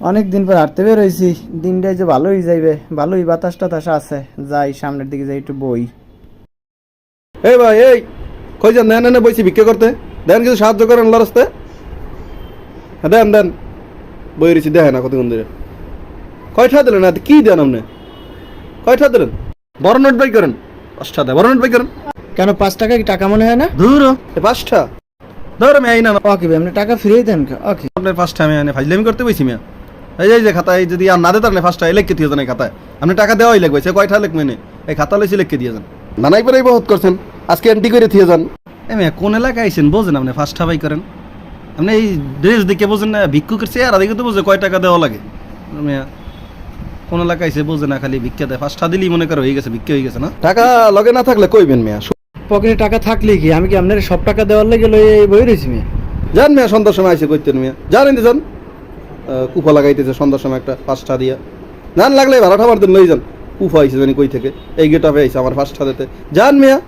অনেক দিন পর হাঁটতে বের হয়েছি, দিনটাই যে ভালোই যাইবে, ভালোই বাতাস টাতাস আছে। যাই সামনের দিকে যাই, একটু বই। এই ভাই, এই কই যান? দেন এনে বইছি ভিক্ষা করতে, দেন কিছু সাহায্য করেন লড়াস্তে। হ্যাঁ দেন দেন, বই রয়েছি দেখেন না কতক্ষণ ধরে। কয়টা দিলেন? কি দেন আপনি? কয়টা দিলেন? বড় নোট বাই করেন, 5টা দেয়। বড় নোট বাই করেন। কেন 5 টাকা কি টাকা মনে হয় না? ধুর, 5টা ধর আমি আই না। ওকে ভাই, আপনি টাকা ফিরিয়ে দেন। ওকে আপনার 5টা আমি আনে ফাইজলামি করতে বইছি মিয়া। এই যে খাতায় যদি আর না দেন তাহলে 5টা লিখে দিয়ে যান। এই খাতায় আপনি টাকা দেওয়াই লাগবে, সে কয়টা লিখবেন? এই খাতা লইছি লিখে দিয়ে যান। নানাই পরেই বহুত করছেন, আজকে এন্টি করে দিয়ে যান। এই মিয়া কোন এলাকায় আইছেন বোঝেন? আপনি 5টা বাই করেন, আপনি এই ড্রেস দেখে বোঝেন না? ভিক্ষুকের চেয়ার দেখে তো বোঝে কয় টাকা দেওয়া লাগে। মিয়া কোন এলাকায় আইছে বোঝে না, খালি ভিক্ষা দেয়। 5টা দিলেই মনে করে হয়ে গেছে, ভিক্ষা হয়ে গেছে না? টাকা লগে না থাকলে কইবেন মিয়া। পকেটে টাকা থাকলে কি আমি কি আপনার সব টাকা দেওয়ার লেগে বই রয়েছি মেয়ে? যান মিয়া, সন্ধ্যার সময় আইসে কইতেন মিয়া। জানেন যান, কুফা লাগাইতেছে সন্ধ্যার সময় একটা 5টা দিয়া। জান লাগলে ভাড়া ঠাবার দিন লই যান। কুফা আইসে জানি কই থেকে, এই গেট আপে আইসে আমার 5টা দিতে। যান মিয়া।